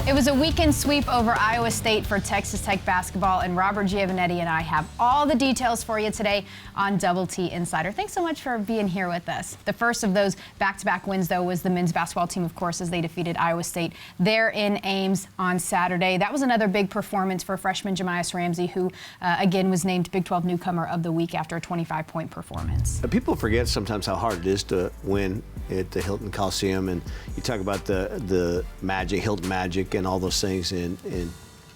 It was a weekend sweep over Iowa State for Texas Tech basketball, and Robert Giovanetti and I have all the details for you today on Double T Insider. Thanks so much for being here with us. The first of those back-to-back wins, though, was the men's basketball team, of course, as they defeated Iowa State there in Ames on Saturday. That was another big performance for freshman Jemias Ramsey, who, again, was named Big 12 Newcomer of the Week after a 25-point performance. People forget sometimes how hard it is to win at the Hilton Coliseum, and you talk about the magic, Hilton magic, and all those things, and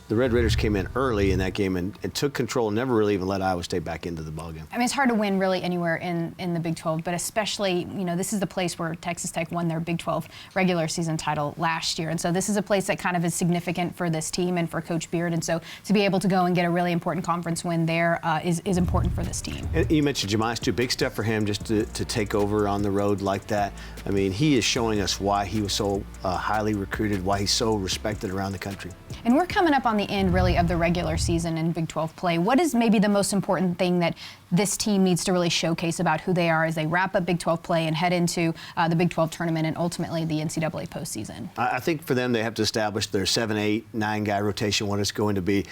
the Red Raiders came in early in that game and took control, never really even let Iowa State back into the ballgame. I mean, it's hard to win really anywhere in the Big 12, but especially, you know, this is the place where Texas Tech won their Big 12 regular season title last year. And so this is a place that kind of is significant for this team and for Coach Beard. And so to be able to go and get a really important conference win there is important for this team. And you mentioned Jemias, too. Big step for him just to take over on the road like that. I mean, he is showing us why he was so highly recruited, why he's so respected around the country. And we're coming up on the end, really, of the regular season in Big 12 play. What is maybe the most important thing that this team needs to really showcase about who they are as they wrap up Big 12 play and head into the Big 12 tournament and ultimately the NCAA postseason? I think for them, they have to establish their 7, 8, 9 guy rotation, what it's going to be.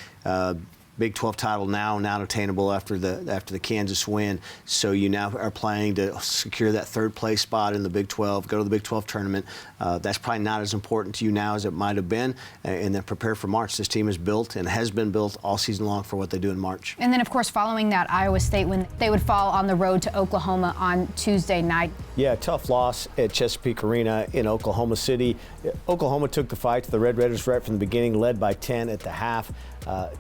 Big 12 title now attainable after the Kansas win. So you now are planning to secure that third place spot in the Big 12, go to the Big 12 tournament. That's probably not as important to you now as it might have been. And then prepare for March. This team is built and has been built all season long for what they do in March. And then, of course, following that Iowa State win, they would fall on the road to Oklahoma on Tuesday night. Yeah, tough loss at Chesapeake Arena in Oklahoma City. Oklahoma took the fight to the Red Raiders right from the beginning, led by 10 at the half.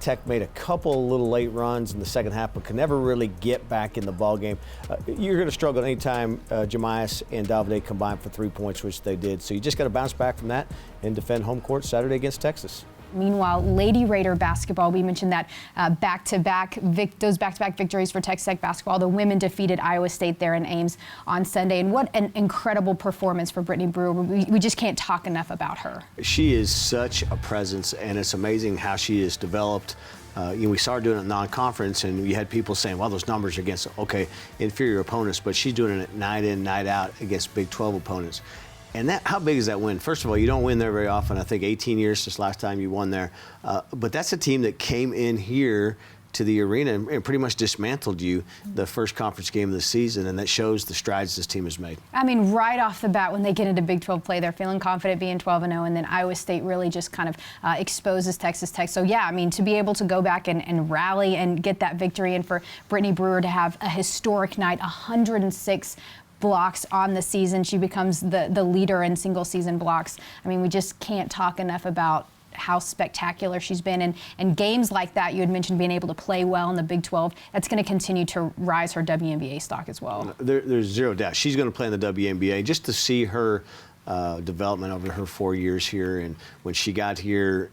Tech made a couple little late runs in the second half, but could never really get back in the ball game. You're going to struggle anytime Jemias and Davide combine for 3 points, which they did. So you just got to bounce back from that and defend home court Saturday against Texas. Meanwhile, Lady Raider basketball, we mentioned that those back-to-back victories for Texas Tech basketball. The women defeated Iowa State there in Ames on Sunday, and what an incredible performance for Brittany Brewer. We just can't talk enough about her. She is such a presence, and it's amazing how she is developed. We started doing it in non-conference, and you had people saying, well, those numbers are against, inferior opponents, but she's doing it night in, night out against Big 12 opponents. And how big is that win? First of all, you don't win there very often. I think 18 years since last time you won there. But that's a team that came in here to the arena and pretty much dismantled you the first conference game of the season, and that shows the strides this team has made. I mean, right off the bat, when they get into Big 12 play, they're feeling confident being 12-0, and then Iowa State really just kind of exposes Texas Tech. So, yeah, I mean, to be able to go back and rally and get that victory, and for Brittany Brewer to have a historic night, 106 blocks on the season. She becomes the leader in single-season blocks. I mean, we just can't talk enough about how spectacular she's been. And games like that, you had mentioned being able to play well in the Big 12, that's going to continue to rise her WNBA stock as well. There's zero doubt. She's going to play in the WNBA. Just to see her development over her 4 years here, and when she got here,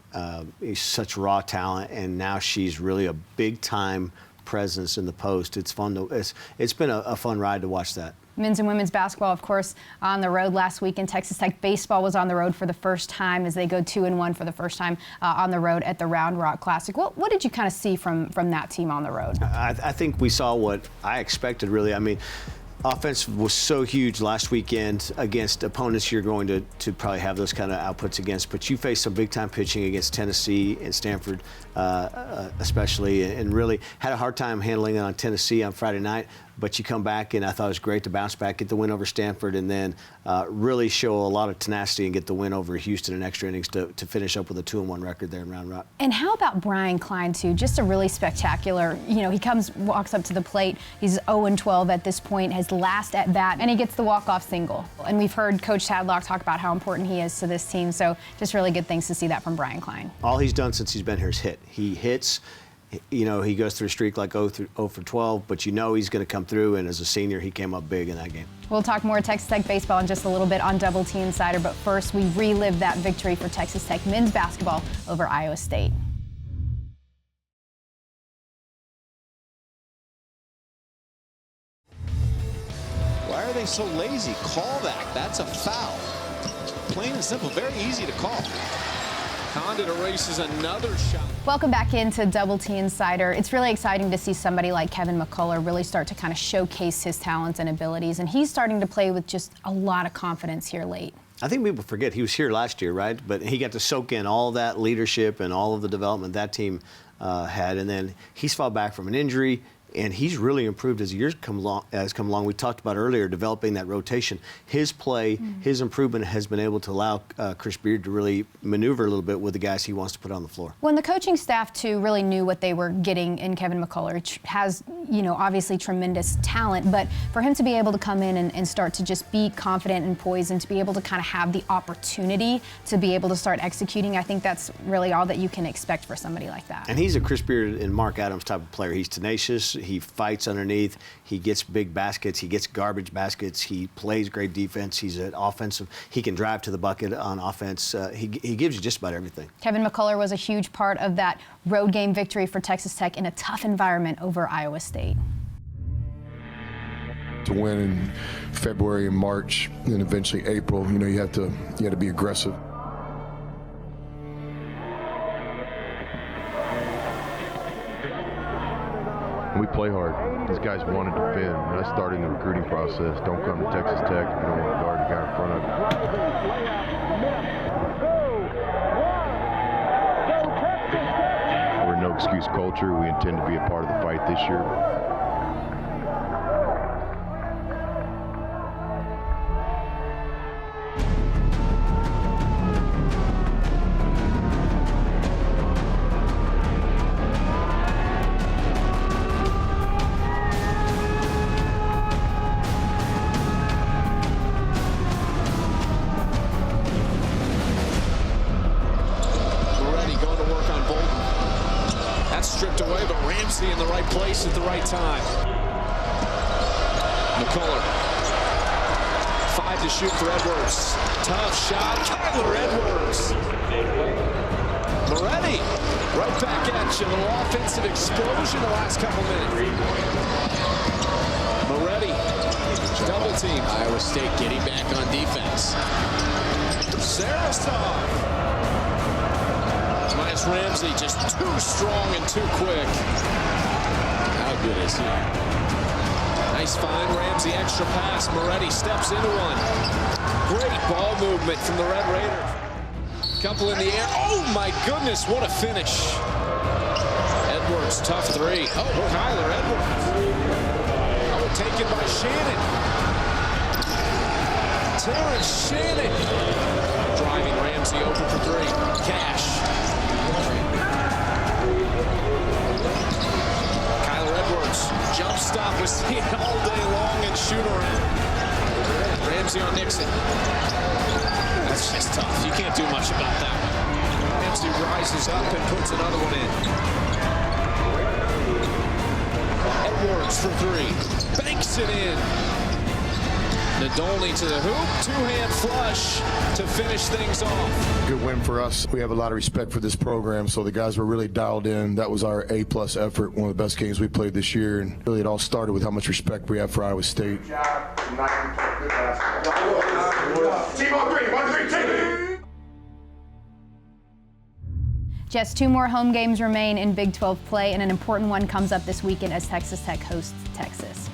such raw talent, and now she's really a big-time presence in the post. It's fun it's been a fun ride to watch that. Men's and women's basketball, of course, on the road last week, and Texas Tech baseball was on the road for the first time as they go 2-1 for the first time on the road at the Round Rock Classic. What did you kind of see from that team on the road? I think we saw what I expected, really. I mean, offense was so huge last weekend against opponents you're going to probably have those kind of outputs against, but you faced some big-time pitching against Tennessee and Stanford especially, and really had a hard time handling it on Tennessee on Friday night. But you come back, and I thought it was great to bounce back, get the win over Stanford, and then really show a lot of tenacity and get the win over Houston in extra innings to finish up with a 2-1 record there in Round Rock. And how about Brian Klein, too? Just a really spectacular, he walks up to the plate. He's 0-12 at this point, his last at bat, and he gets the walk-off single. And we've heard Coach Tadlock talk about how important he is to this team, so just really good things to see that from Brian Klein. All he's done since he's been here is hit. He hits. He goes through a streak like 0 for 12, but he's going to come through, and as a senior, he came up big in that game. We'll talk more Texas Tech baseball in just a little bit on Double T Insider, but first, we relive that victory for Texas Tech men's basketball over Iowa State. Why are they so lazy? Call that. That's a foul. Plain and simple. Very easy to call. Condit erases another shot. Welcome back into Double T Insider. It's really exciting to see somebody like Kevin McCullough really start to kind of showcase his talents and abilities, and he's starting to play with just a lot of confidence here late. I think people forget he was here last year, right? But he got to soak in all that leadership and all of the development that team had, and then he's fought back from an injury. And he's really improved as the years come along. We talked about earlier developing that rotation. His play, his improvement has been able to allow Chris Beard to really maneuver a little bit with the guys he wants to put on the floor. When the coaching staff too really knew what they were getting in Kevin McCullough, has obviously tremendous talent, but for him to be able to come in and start to just be confident and poised and to be able to kind of have the opportunity to be able to start executing, I think that's really all that you can expect for somebody like that. And he's a Chris Beard and Mark Adams type of player. He's tenacious. He fights underneath. He gets big baskets. He gets garbage baskets. He plays great defense. He's an offensive. He can drive to the bucket on offense. He gives you just about everything. Kevin McCullough was a huge part of that road game victory for Texas Tech in a tough environment over Iowa State. To win in February and March, and eventually April, you had to be aggressive. We play hard. These guys want to defend. And that's starting the recruiting process. Don't come to Texas Tech if you don't want to guard the guy in front of you. We're a no excuse culture. We intend to be a part of the fight this year. Stripped away, but Ramsey in the right place at the right time. McCullough. 5 to shoot for Edwards. Tough shot. Kyler Edwards. Moretti right back at you. A little offensive explosion the last couple minutes. Moretti. Double team. Iowa State getting back on defense. Sarasov. Minus Ramsey, just too strong and too quick. How good is he? Nice find, Ramsey, extra pass. Moretti steps into one. Great ball movement from the Red Raiders. Couple in the air. Oh my goodness, what a finish. Edwards, tough three. Oh, Kyler Edwards. Oh, taken by Shannon. Terrence Shannon. Driving Ramsey open for three. Cash. Kyler Edwards, jump stop was seen all day long and shoot around. Ramsey on Nixon. That's just tough. You can't do much about that one. Ramsey rises up and puts another one in. Edwards for three. Banks it in. Nadolny to the hoop, two-hand flush to finish things off. Good win for us. We have a lot of respect for this program, so the guys were really dialed in. That was our A-plus effort, one of the best games we played this year, and really it all started with how much respect we have for Iowa State. Team on three, 1, 3, 2. Just 2 more home games remain in Big 12 play, and an important one comes up this weekend as Texas Tech hosts Texas.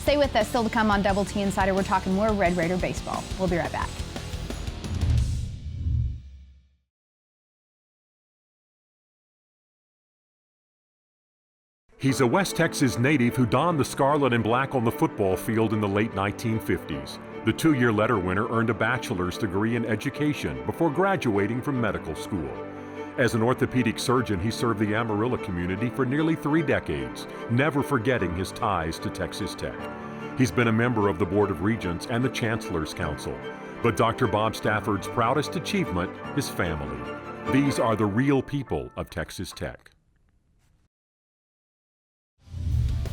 Stay with us. Still to come on Double T Insider, we're talking more Red Raider baseball. We'll be right back. He's a West Texas native who donned the scarlet and black on the football field in the late 1950s. The 2-year letter winner earned a bachelor's degree in education before graduating from medical school. As an orthopedic surgeon, he served the Amarillo community for nearly 3 decades, never forgetting his ties to Texas Tech. He's been a member of the Board of Regents and the Chancellor's Council. But Dr. Bob Stafford's proudest achievement, his family. These are the real people of Texas Tech.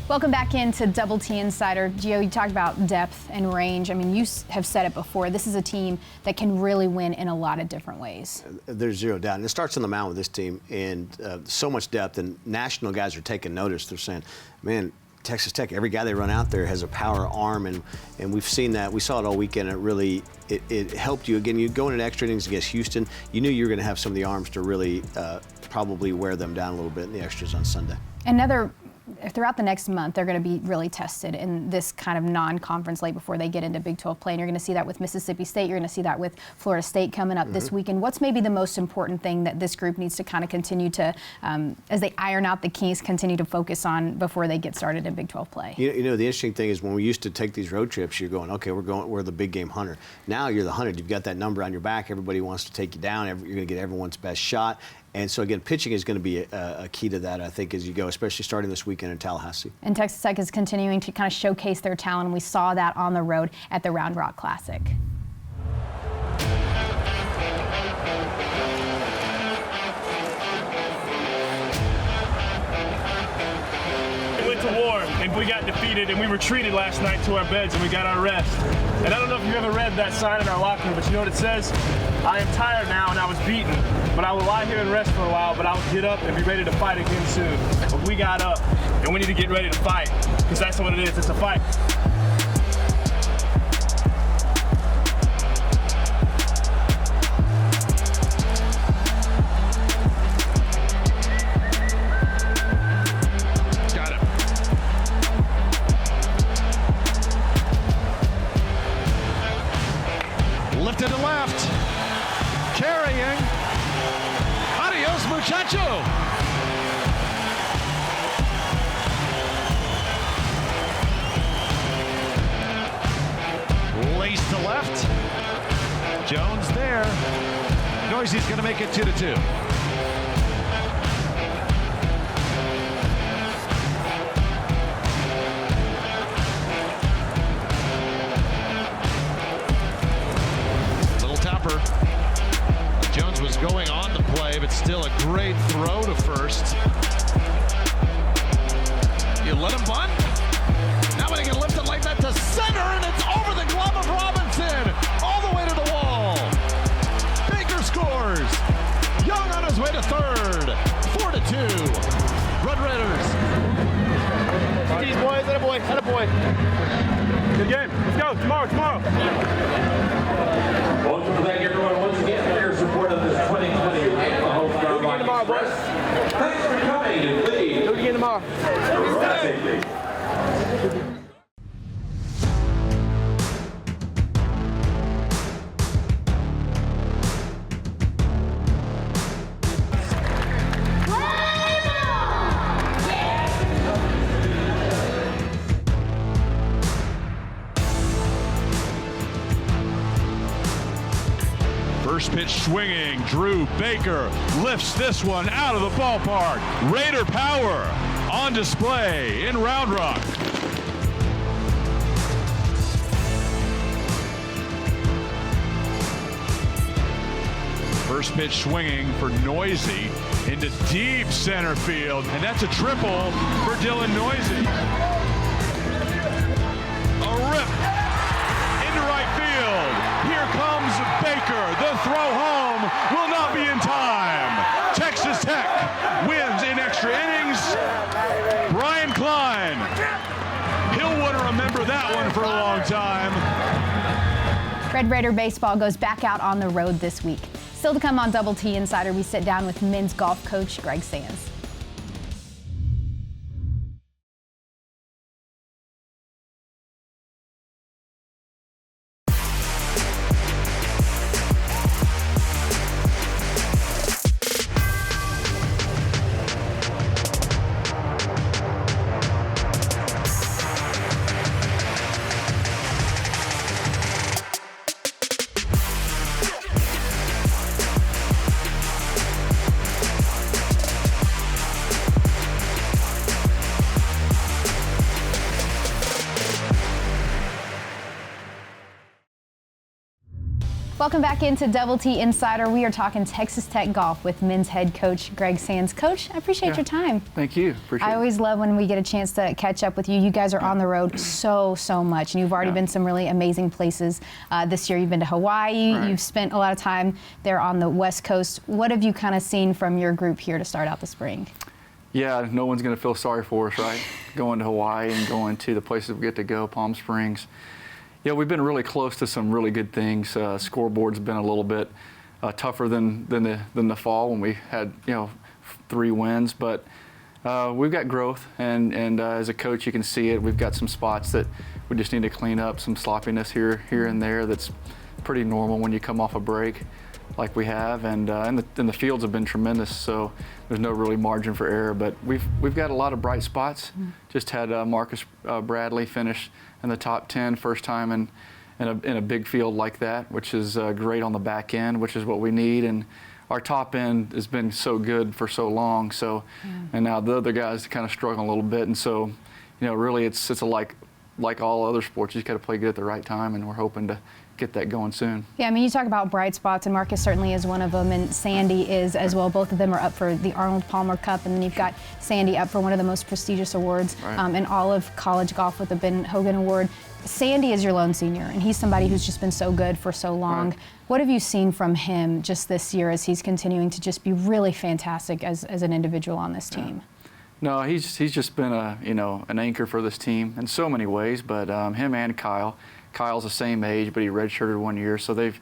Welcome back into Double T Insider. Gio, you talked about depth and range. I mean, you have said it before. This is a team that can really win in a lot of different ways. There's zero doubt. And it starts on the mound with this team, and so much depth. And national guys are taking notice. They're saying, man, Texas Tech, every guy they run out there has a power arm, and we've seen that. We saw it all weekend. It really it helped you. Again, you go into extra innings against Houston, you knew you were going to have some of the arms to really probably wear them down a little bit in the extras on Sunday. Another throughout the next month, they're going to be really tested in this kind of non-conference slate before they get into Big 12 play. And you're going to see that with Mississippi State. You're going to see that with Florida State coming up this weekend. What's maybe the most important thing that this group needs to kind of continue to, as they iron out the kinks, continue to focus on before they get started in Big 12 play? You know, the interesting thing is when we used to take these road trips, you're going, okay, we're the big game hunter. Now you're the hunter. You've got that number on your back. Everybody wants to take you down. You're going to get everyone's best shot. And so, again, pitching is going to be a key to that, I think, as you go, especially starting this weekend in Tallahassee. And Texas Tech is continuing to kind of showcase their talent, and we saw that on the road at the Round Rock Classic. We went to war, and we got defeated, and we retreated last night to our beds, and we got our rest. And I don't know if you've ever read that sign in our locker room, but you know what it says? I am tired now, and I was beaten, but I will lie here and rest for a while, but I will get up and be ready to fight again soon. But we got up, and we need to get ready to fight, because that's what it is. It's a fight. Lifted to left, carrying, adios muchacho. Lace to left, Jones there, Noisy's going to make it 2-2. Jones was going on the play, but still a great throw to first. You let him bunt. Now when he can lift it like that to center, and it's over the glove of Robinson, all the way to the wall. Baker scores. Young on his way to third. 4-2. Red Raiders. These boys, attaboy, attaboy. Good game. Let's go. Tomorrow. I want to thank everyone once again for your support of this 2020 Oklahoma Round Rock Express. Thanks for coming, and please Do it again tomorrow. Drive safely. First pitch swinging, Drew Baker lifts this one out of the ballpark. Raider power on display in Round Rock. First pitch swinging for Noisy into deep center field, and that's a triple for Dylan Noisy. A rip into right field. Here comes Baker. The throw home will not be in time. Texas Tech wins in extra innings. Brian Klein. He'll want to remember that one for a long time. Red Raider baseball goes back out on the road this week. Still to come on Double T Insider, we sit down with men's golf coach Greg Sands. Welcome back into Double T Insider. We are talking Texas Tech golf with men's head coach Greg Sands. Coach, I appreciate your time. Thank you. Appreciate it. I always love when we get a chance to catch up with you. You guys are on the road so much, and you've already been some really amazing places. This year you've been to Hawaii. Right. You've spent a lot of time there on the West Coast. What have you kind of seen from your group here to start out the spring? Yeah, no one's going to feel sorry for us, right? Going to Hawaii and going to the places we get to go, Palm Springs. Yeah, we've been really close to some really good things. Scoreboard's been a little bit tougher than the fall when we had 3 wins, but We've got growth, and as a coach, you can see it. We've got some spots that we just need to clean up, some sloppiness here and there. That's pretty normal when you come off a break, like we have. And the fields have been tremendous, so there's no really margin for error. But we've got a lot of bright spots. Just had Marcus Bradley finish in the top 10, first time in a big field like that, which is great on the back end, which is what we need. And our top end has been so good for so long. So, and now the other guys kind of struggling a little bit. And so, really it's like all other sports. You just got to play good at the right time, and we're hoping to get that going soon. Yeah, I mean, you talk about bright spots, and Marcus certainly is one of them, and Sandy is as well. Both of them are up for the Arnold Palmer Cup, and then you've got Sandy up for one of the most prestigious awards in all of college golf with the Ben Hogan Award. Sandy is your lone senior, and he's somebody who's just been so good for so long. What have you seen from him just this year as he's continuing to just be really fantastic as an individual on this team? No, he's just been an anchor for this team in so many ways. But him and Kyle. Kyle's the same age, but he redshirted 1 year, so they've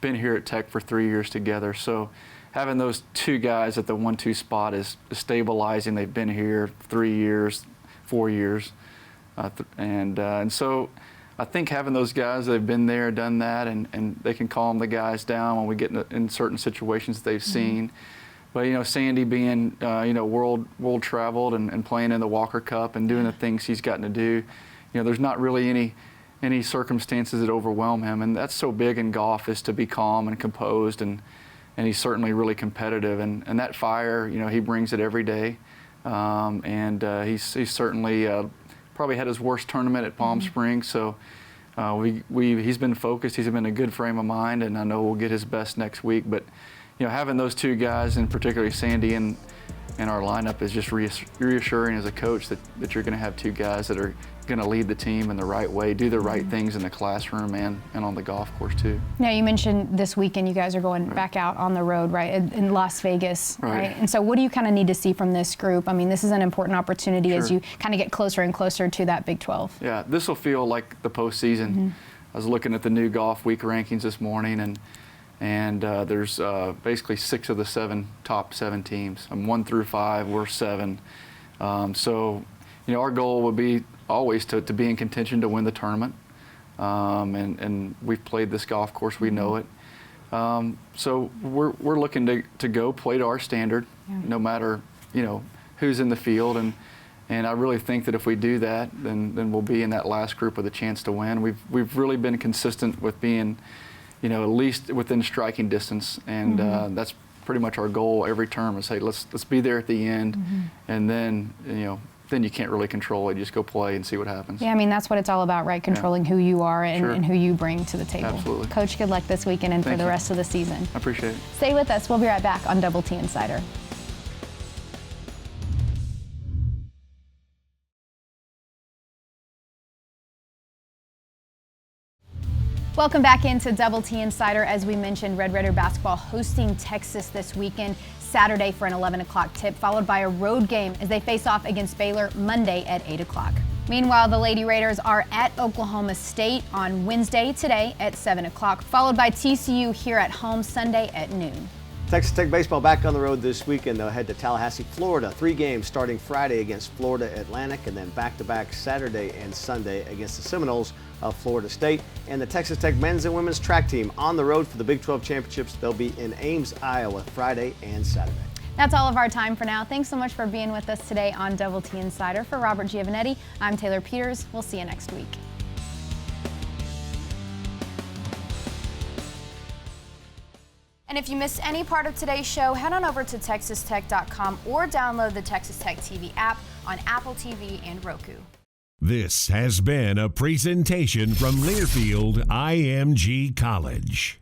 been here at Tech for 3 years together. So having those two guys at the 1-2 spot is stabilizing. They've been here 3 years, 4 years, and so I think having those guys, they've been there, done that, and they can calm the guys down when we get in certain situations that they've seen. But Sandy being world traveled and playing in the Walker Cup and doing the things he's gotten to do, there's not really any circumstances that overwhelm him, and that's so big in golf, is to be calm and composed, and he's certainly really competitive, and that fire, he brings it every day, and he's certainly probably had his worst tournament at Palm Springs, so he's been focused, he's been in a good frame of mind, and I know we'll get his best next week. But having those two guys, and particularly Sandy in our lineup, is just reassuring as a coach that you're going to have two guys that are going to lead the team in the right way, do the right things in the classroom and on the golf course too. Now, you mentioned this weekend you guys are going back out on the road, right, in Las Vegas, right? And so what do you kind of need to see from this group? I mean, this is an important opportunity as you kind of get closer and closer to that Big 12. Yeah, this will feel like the postseason. I was looking at the new Golf Week rankings this morning, and there's basically 6 of the top 7 teams. 1 through 5, we're 7. So, our goal would be always to be in contention to win the tournament. And we've played this golf course, we know it. So we're looking to go play to our standard, no matter who's in the field. And I really think that if we do that, then we'll be in that last group with a chance to win. We've really been consistent with being at least within striking distance, and that's pretty much our goal every term, is, hey, let's be there at the end, and then then you can't really control it. You just go play and see what happens. Yeah, I mean, that's what it's all about, right? Controlling who you are and who you bring to the table. Absolutely. Coach, good luck this weekend and for the rest of the season. I appreciate it. Stay with us. We'll be right back on Double T Insider. Welcome back into Double T Insider. As we mentioned, Red Raider basketball hosting Texas this weekend, Saturday for an 11 o'clock tip, followed by a road game as they face off against Baylor Monday at 8 o'clock. Meanwhile, the Lady Raiders are at Oklahoma State on Wednesday today at 7 o'clock, followed by TCU here at home Sunday at noon. Texas Tech baseball back on the road this weekend. They'll head to Tallahassee, Florida. 3 games starting Friday against Florida Atlantic, and then back-to-back Saturday and Sunday against the Seminoles of Florida State. And the Texas Tech men's and women's track team on the road for the Big 12 championships. They'll be in Ames, Iowa, Friday and Saturday. That's all of our time for now. Thanks so much for being with us today on Double T Insider. For Robert Giovanetti, I'm Taylor Peters. We'll see you next week. And if you missed any part of today's show, head on over to TexasTech.com or download the Texas Tech TV app on Apple TV and Roku. This has been a presentation from Learfield IMG College.